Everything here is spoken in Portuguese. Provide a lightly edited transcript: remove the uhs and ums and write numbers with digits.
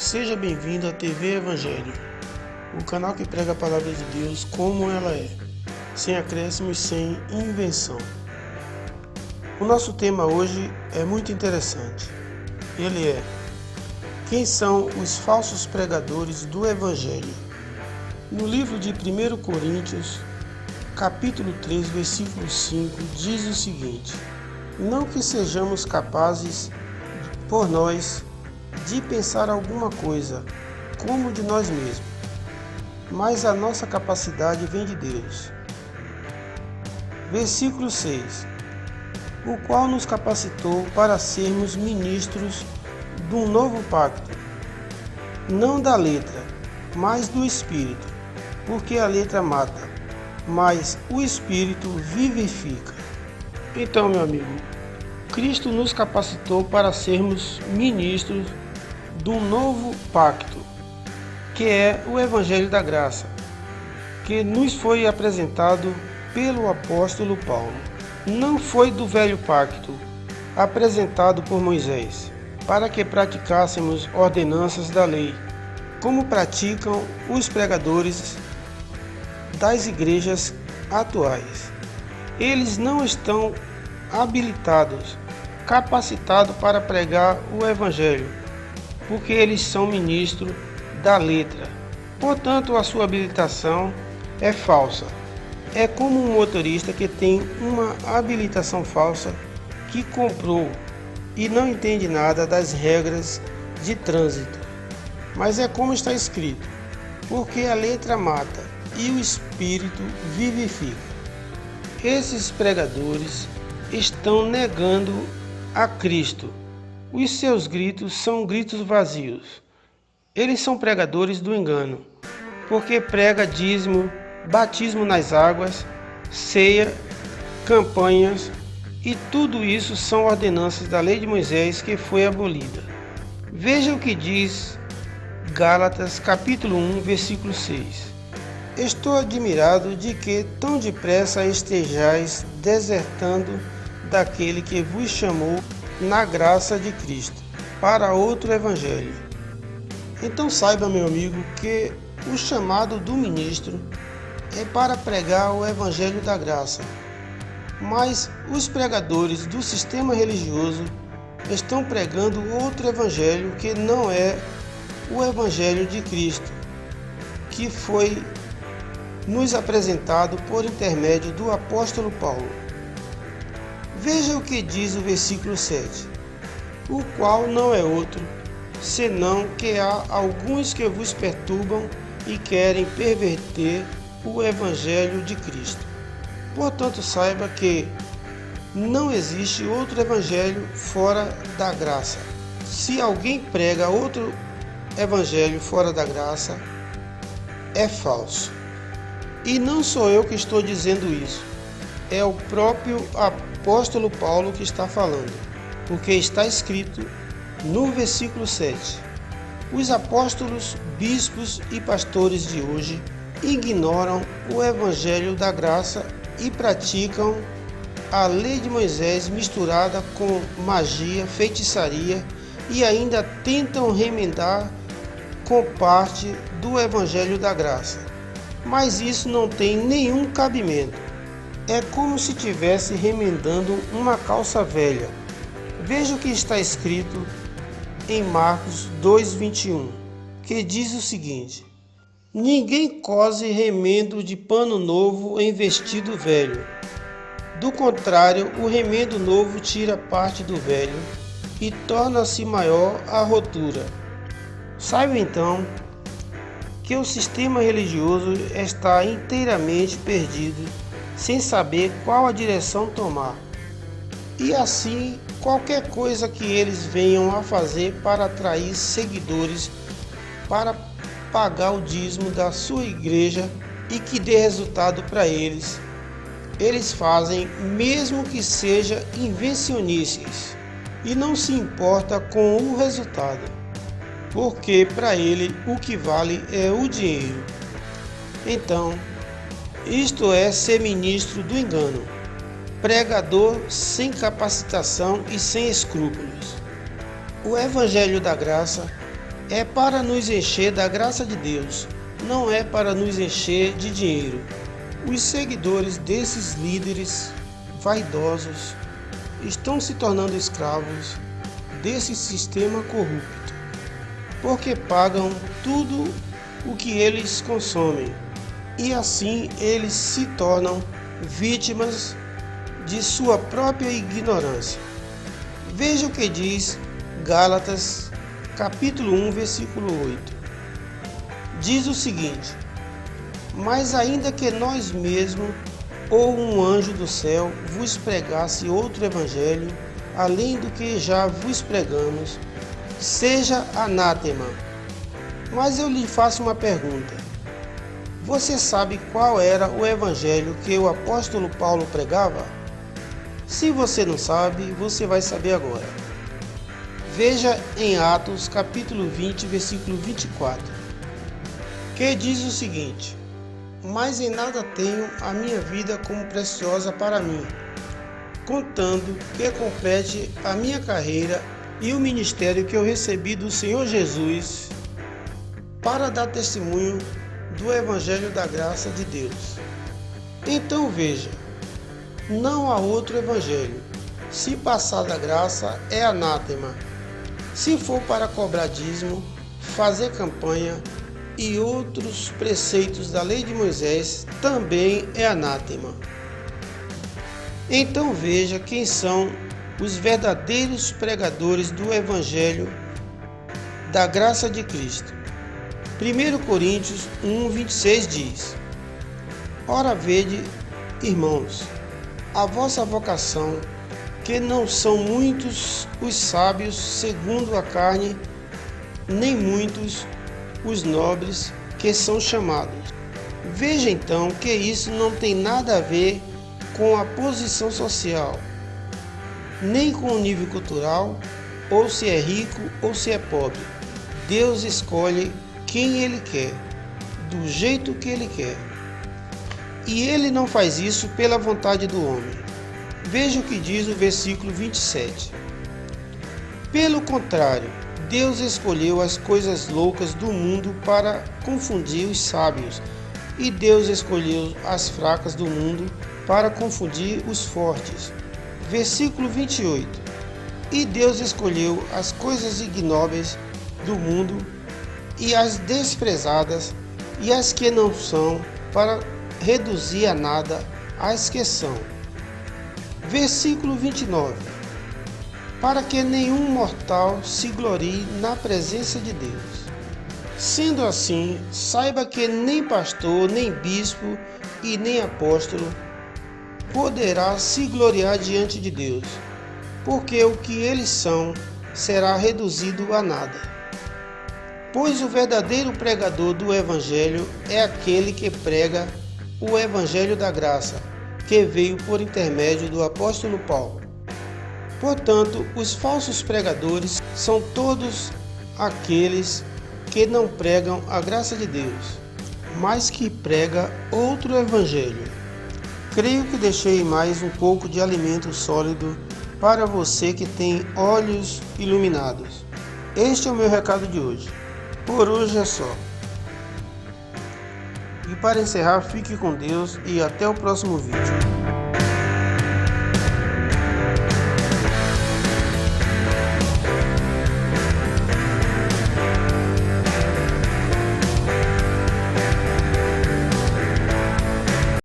Seja bem-vindo à TV Evangelho, o canal que prega a palavra de Deus como ela é, sem acréscimos, sem invenção. O nosso tema hoje é muito interessante. Ele é: quem são os falsos pregadores do Evangelho? No livro de 1 Coríntios, capítulo 3, versículo 5, diz o seguinte: não que sejamos capazes, por nós, de pensar alguma coisa como de nós mesmos, mas a nossa capacidade vem de Deus. Versículo 6: o qual nos capacitou para sermos ministros de um novo pacto, não da letra, mas do Espírito, porque a letra mata, mas o Espírito vivifica. Então, meu amigo, Cristo nos capacitou para sermos ministros do novo pacto, que é o Evangelho da Graça, que nos foi apresentado pelo apóstolo Paulo. Não foi do velho pacto, apresentado por Moisés, para que praticássemos ordenanças da lei, como praticam os pregadores das igrejas atuais. Eles não estão habilitados, capacitados para pregar o Evangelho, porque eles são ministros da letra. Portanto, a sua habilitação é falsa. É como um motorista que tem uma habilitação falsa, que comprou e não entende nada das regras de trânsito. Mas é como está escrito: porque a letra mata e o Espírito vivifica. Esses pregadores estão negando a Cristo. Os seus gritos são gritos vazios. Eles são pregadores do engano, porque prega dízimo, batismo nas águas, ceia, campanhas, e tudo isso são ordenanças da lei de Moisés que foi abolida. Veja o que diz Gálatas capítulo 1, versículo 6. Estou admirado de que tão depressa estejais desertando daquele que vos chamou na graça de Cristo para outro evangelho. Então saiba, meu amigo, que o chamado do ministro é para pregar o evangelho da graça. Mas os pregadores do sistema religioso estão pregando outro evangelho que não é o evangelho de Cristo, que foi nos apresentado por intermédio do apóstolo Paulo. Veja o que diz o versículo 7, o qual não é outro, senão que há alguns que vos perturbam e querem perverter o evangelho de Cristo. Portanto, saiba que não existe outro evangelho fora da graça. Se alguém prega outro evangelho fora da graça, é falso. E não sou eu que estou dizendo isso, é o próprio apóstolo Paulo que está falando, porque está escrito no versículo 7: os apóstolos, bispos e pastores de hoje ignoram o evangelho da graça e praticam a lei de Moisés misturada com magia, feitiçaria, e ainda tentam remendar com parte do evangelho da graça. Mas isso não tem nenhum cabimento. É como se estivesse remendando uma calça velha. Veja o que está escrito em Marcos 2:21, que diz o seguinte: ninguém cose remendo de pano novo em vestido velho. Do contrário, o remendo novo tira parte do velho e torna-se maior a rotura. Saiba então que o sistema religioso está inteiramente perdido, sem saber qual a direção tomar. E assim, qualquer coisa que eles venham a fazer para atrair seguidores, para pagar o dízimo da sua igreja e que dê resultado para eles, eles fazem, mesmo que seja invencionices, e não se importa com o resultado, porque para ele o que vale é o dinheiro. Então, isto é ser ministro do engano, pregador sem capacitação e sem escrúpulos. O Evangelho da Graça é para nos encher da graça de Deus, não é para nos encher de dinheiro. Os seguidores desses líderes vaidosos estão se tornando escravos desse sistema corrupto, porque pagam tudo o que eles consomem, e assim eles se tornam vítimas de sua própria ignorância. Veja o que diz Gálatas, capítulo 1, versículo 8. Diz o seguinte: mas ainda que nós mesmos ou um anjo do céu vos pregasse outro evangelho, além do que já vos pregamos, seja anátema. Mas eu lhe faço uma pergunta. Você sabe qual era o evangelho que o apóstolo Paulo pregava? Se você não sabe, você vai saber agora. Veja em Atos, capítulo 20, versículo 24, que diz o seguinte: mas em nada tenho a minha vida como preciosa para mim, contando que complete a minha carreira e o ministério que eu recebi do Senhor Jesus para dar testemunho do Evangelho da graça de Deus. Então veja, não há outro Evangelho. Se passar da graça, é anátema. Se for para cobrar dízimo, fazer campanha e outros preceitos da lei de Moisés, também é anátema. Então veja quem são os verdadeiros pregadores do Evangelho da graça de Cristo. 1 Coríntios 1, 26 diz: ora vede, irmãos, a vossa vocação, que não são muitos os sábios segundo a carne, nem muitos os nobres que são chamados. Veja então que isso não tem nada a ver com a posição social, nem com o nível cultural, ou se é rico ou se é pobre. Deus escolhe quem Ele quer, do jeito que Ele quer. E Ele não faz isso pela vontade do homem. Veja o que diz o versículo 27. Pelo contrário, Deus escolheu as coisas loucas do mundo para confundir os sábios, e Deus escolheu as fracas do mundo para confundir os fortes. Versículo 28. E Deus escolheu as coisas ignóbeis do mundo e as desprezadas e as que não são, para reduzir a nada as que são. Versículo 29. Para que nenhum mortal se glorie na presença de Deus. Sendo assim, saiba que nem pastor, nem bispo e nem apóstolo poderá se gloriar diante de Deus, porque o que eles são será reduzido a nada. Pois o verdadeiro pregador do Evangelho é aquele que prega o Evangelho da graça, que veio por intermédio do apóstolo Paulo. Portanto, os falsos pregadores são todos aqueles que não pregam a graça de Deus, mas que prega outro evangelho. Creio que deixei mais um pouco de alimento sólido para você que tem olhos iluminados. Este é o meu recado de hoje. Por hoje é só. E para encerrar, fique com Deus e até o próximo vídeo.